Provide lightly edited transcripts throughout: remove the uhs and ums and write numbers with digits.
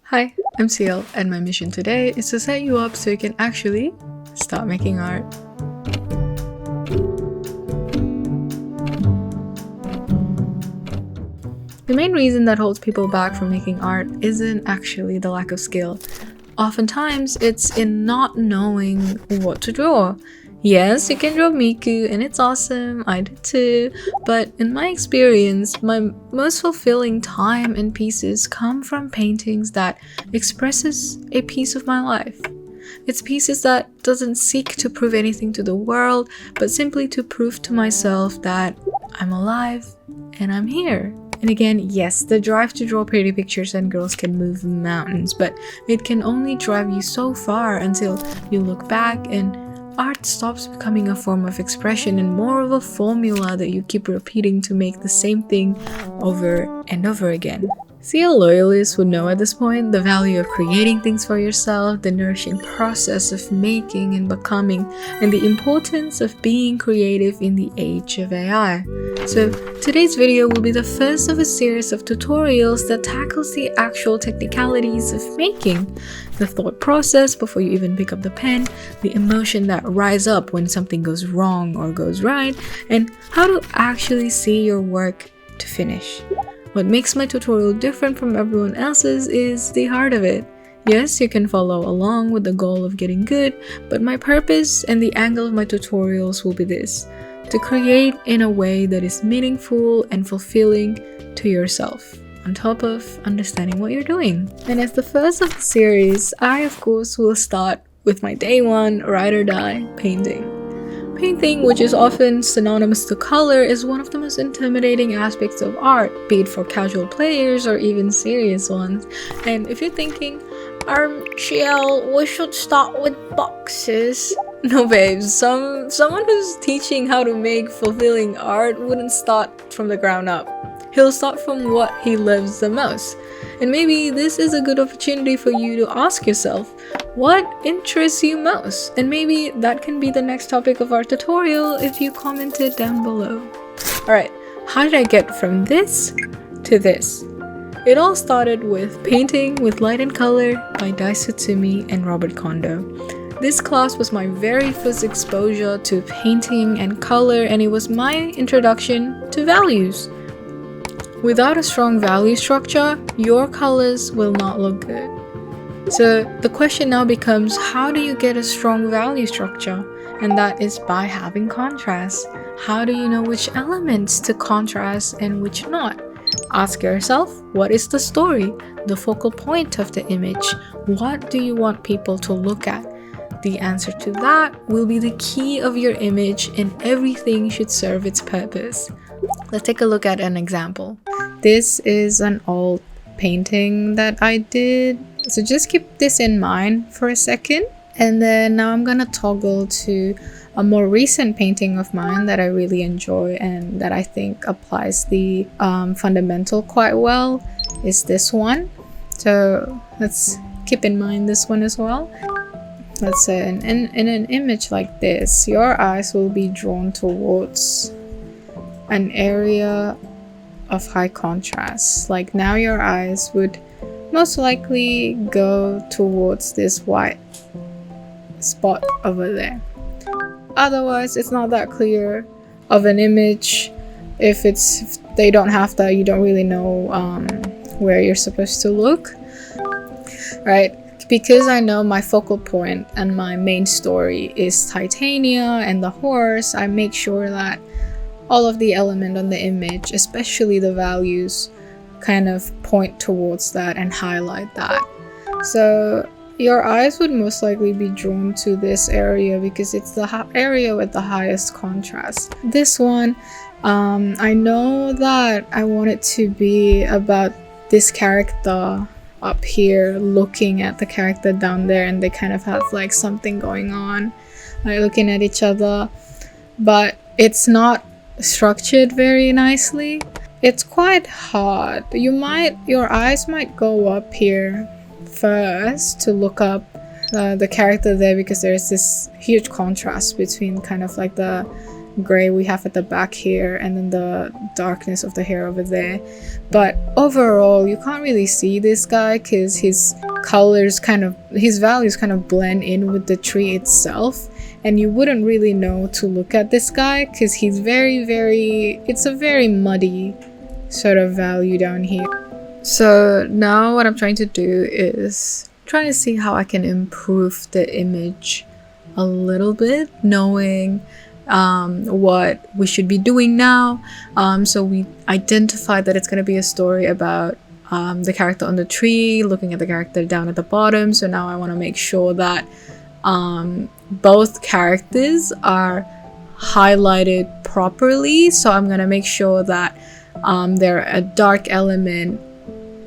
Hi, I'm Ciel, and my mission today is to set you up so you can actually start making art. The main reason that holds people back from making art isn't actually the lack of skill. Oftentimes, it's in not knowing what to draw. Yes, you can draw Miku and it's awesome, I do too, but in my experience, my most fulfilling time and pieces come from paintings that expresses a piece of my life. It's pieces that doesn't seek to prove anything to the world, but simply to prove to myself that I'm alive and I'm here. And again, yes, the drive to draw pretty pictures and girls can move mountains, but it can only drive you so far until you look back and art stops becoming a form of expression and more of a formula that you keep repeating to make the same thing over and over again. CL loyalists would know at this point the value of creating things for yourself, the nourishing process of making and becoming, and the importance of being creative in the age of AI. So today's video will be the first of a series of tutorials that tackles the actual technicalities of making, the thought process before you even pick up the pen, the emotion that rise up when something goes wrong or goes right, and how to actually see your work to finish. What makes my tutorial different from everyone else's is the heart of it. Yes, you can follow along with the goal of getting good, but my purpose and the angle of my tutorials will be this: to create in a way that is meaningful and fulfilling to yourself, on top of understanding what you're doing. And as the first of the series, I of course will start with my day one ride or die painting. Painting, which is often synonymous to color, is one of the most intimidating aspects of art, be it for casual players or even serious ones. And if you're thinking, Ciel, we should start with boxes. No babes, someone who's teaching how to make fulfilling art wouldn't start from the ground up. He'll start from what he loves the most. And maybe this is a good opportunity for you to ask yourself, what interests you most? And maybe that can be the next topic of our tutorial if you comment it down below. Alright, how did I get from this to this? It all started with Painting with Light and Color by Daisu Tsumi and Robert Kondo. This class was my very first exposure to painting and color, and it was my introduction to values. Without a strong value structure, your colors will not look good. So the question now becomes, how do you get a strong value structure? And that is by having contrast. How do you know which elements to contrast and which not? Ask yourself, what is the story, the focal point of the image? What do you want people to look at? The answer to that will be the key of your image, and everything should serve its purpose. Let's take a look at an example. This is an old painting that I did, so just keep this in mind for a second. And then now I'm gonna toggle to a more recent painting of mine that I really enjoy and that I think applies the fundamental quite well, is this one. So let's keep in mind this one as well. Let's say in an image like this, your eyes will be drawn towards an area of high contrast. Like now your eyes would most likely go towards this white spot over there. Otherwise, it's not that clear of an image. If they don't have that, you don't really know where you're supposed to look, right? Because I know my focal point and my main story is Titania and the horse, I make sure that all of the element on the image, especially the values, kind of point towards that and highlight that. So your eyes would most likely be drawn to this area because it's the area with the highest contrast. This one, I know that I want it to be about this character up here looking at the character down there, and they kind of have like something going on, like looking at each other, but it's not structured very nicely. It's quite hard. Your eyes might go up here first to look up the character there, because there's this huge contrast between kind of like the gray we have at the back here, and then the darkness of the hair over there. But overall, you can't really see this guy because his values kind of blend in with the tree itself, and you wouldn't really know to look at this guy because he's it's a very muddy sort of value down here. So now what I'm trying to do is trying to see how I can improve the image a little bit, knowing what we should be doing now. So we identified that it's going to be a story about the character on the tree looking at the character down at the bottom. So now I want to make sure that both characters are highlighted properly. So I'm going to make sure that they're a dark element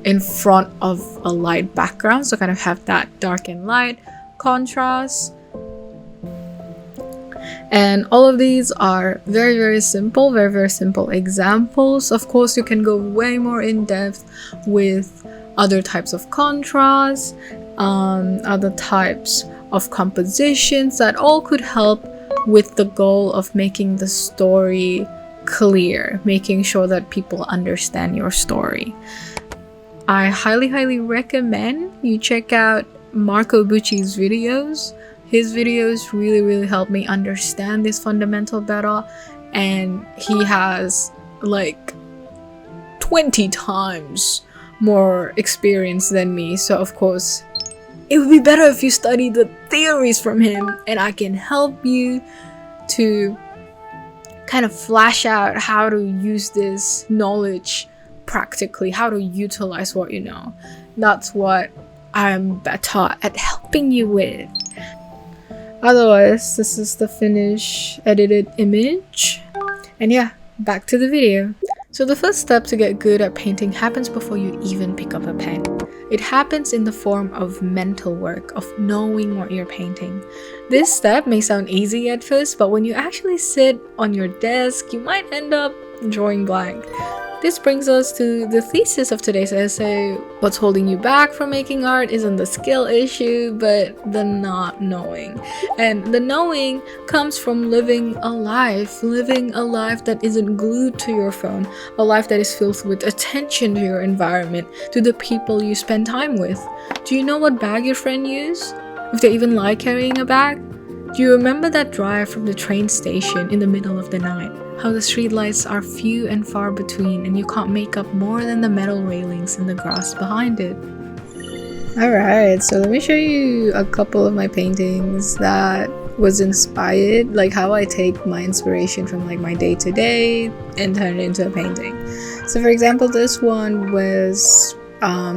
in front of a light background, so kind of have that dark and light contrast. And all of these are very simple examples. Of course, you can go way more in depth with other types of contrast, other types of compositions that all could help with the goal of making the story clear, making sure that people understand your story. I highly recommend you check out Marco Bucci's videos. His videos really help me understand this fundamental better, and he has like 20 times more experience than me, so of course it would be better if you study the theories from him, and I can help you to kind of flash out how to use this knowledge practically, how to utilize what you know. That's what I'm better at helping you with. Otherwise, this is the finished edited image. And yeah, back to the video. So the first step to get good at painting happens before you even pick up a pen. It happens in the form of mental work, of knowing what you're painting. This step may sound easy at first, but when you actually sit on your desk, you might end up drawing blank. This brings us to the thesis of today's essay. What's holding you back from making art isn't the skill issue, but the not knowing. And the knowing comes from living a life that isn't glued to your phone, a life that is filled with attention to your environment, to the people you spend time with. Do you know what bag your friend use? If they even like carrying a bag? Do you remember that drive from the train station in the middle of the night? How the streetlights are few and far between, and you can't make up more than the metal railings and the grass behind it. Alright, so let me show you a couple of my paintings that was inspired, like how I take my inspiration from like my day-to-day and turn it into a painting. So for example, this one was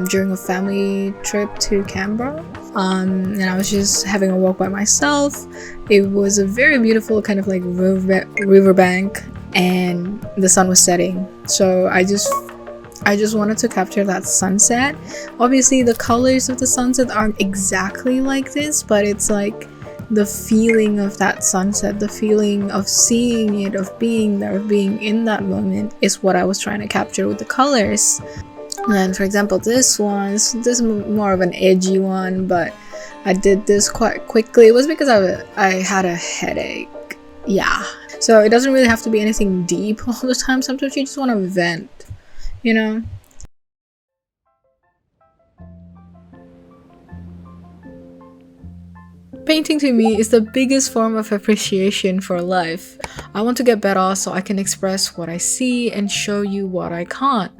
during a family trip to Canberra. And I was just having a walk by myself. It was a very beautiful kind of like riverbank, and the sun was setting. So I just wanted to capture that sunset. Obviously, the colors of the sunset aren't exactly like this, but it's like the feeling of that sunset, the feeling of seeing it, of being there, of being in that moment is what I was trying to capture with the colors. And for example, this is more of an edgy one, but I did this quite quickly. It was because I had a headache. Yeah. So it doesn't really have to be anything deep all the time. Sometimes you just want to vent, you know? Painting to me is the biggest form of appreciation for life. I want to get better so I can express what I see and show you what I can't.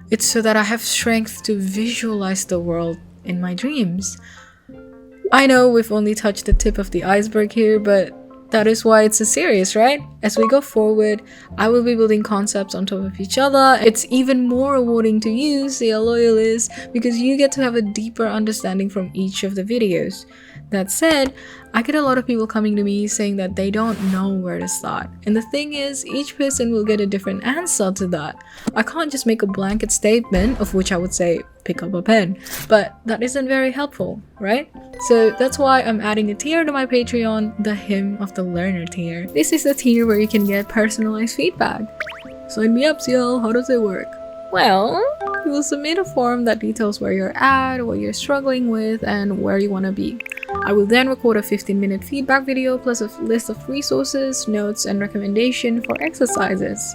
It's so that I have strength to visualize the world in my dreams. I know we've only touched the tip of the iceberg here, but that is why it's a series, right? As we go forward, I will be building concepts on top of each other. It's even more rewarding to you, CL loyalists, because you get to have a deeper understanding from each of the videos. That said, I get a lot of people coming to me saying that they don't know where to start. And the thing is, each person will get a different answer to that. I can't just make a blanket statement, of which I would say, pick up a pen. But that isn't very helpful, right? So that's why I'm adding a tier to my Patreon, the Hymn of the Learner tier. This is the tier where you can get personalized feedback. Sign me up, CL. How does it work? Well, You will submit a form that details where you're at, what you're struggling with, and where you want to be. I will then record a 15-minute feedback video plus a list of resources, notes, and recommendation for exercises.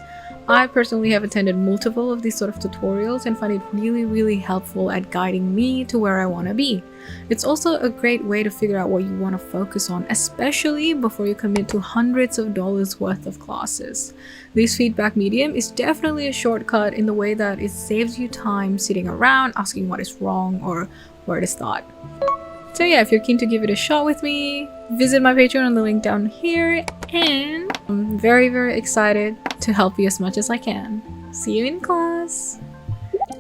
I personally have attended multiple of these sort of tutorials and find it really helpful at guiding me to where I want to be. It's also a great way to figure out what you want to focus on, especially before you commit to hundreds of dollars worth of classes. This feedback medium is definitely a shortcut in the way that it saves you time sitting around asking what is wrong or where to start. So yeah, if you're keen to give it a shot with me, visit my Patreon on the link down here, and I'm very excited to help you as much as I can. See you in class!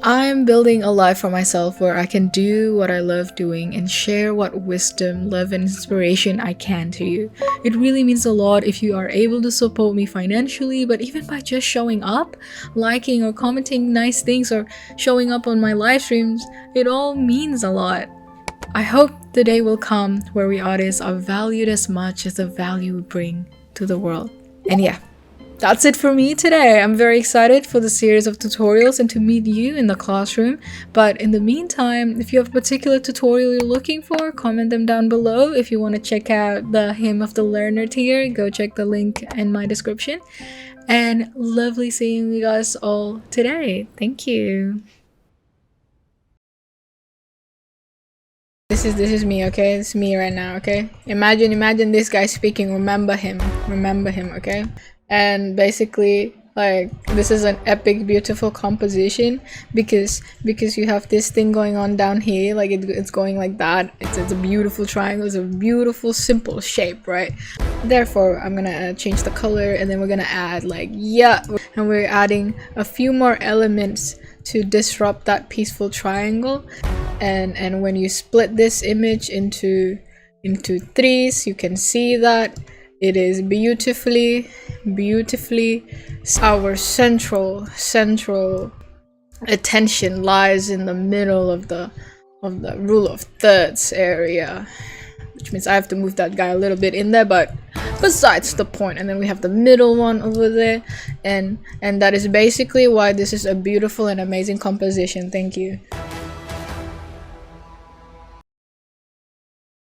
I'm building a life for myself where I can do what I love doing and share what wisdom, love, and inspiration I can to you. It really means a lot if you are able to support me financially, but even by just showing up, liking or commenting nice things, or showing up on my live streams, it all means a lot. I hope the day will come where we artists are valued as much as the value we bring to the world. And yeah, that's it for me today. I'm very excited for the series of tutorials and to meet you in the classroom. But in the meantime, if you have a particular tutorial you're looking for, comment them down below. If you want to check out the Hymn of the Learner tier, go check the link in my description. And lovely seeing you guys all today. Thank you. This is me, okay? It's me right now, okay? Imagine this guy speaking. Remember him, okay? And basically, like, this is an epic, beautiful composition because you have this thing going on down here, like it's going like that. It's a beautiful triangle. It's a beautiful, simple shape, right? Therefore, I'm gonna change the color, and then we're gonna add like and we're adding a few more elements to disrupt that peaceful triangle. And when you split this image into threes, you can see that it is beautifully our central attention lies in the middle of the rule of thirds area, which means I have to move that guy a little bit in there, but besides the point. And then we have the middle one over there, and that is basically why this is a beautiful and amazing composition. Thank you.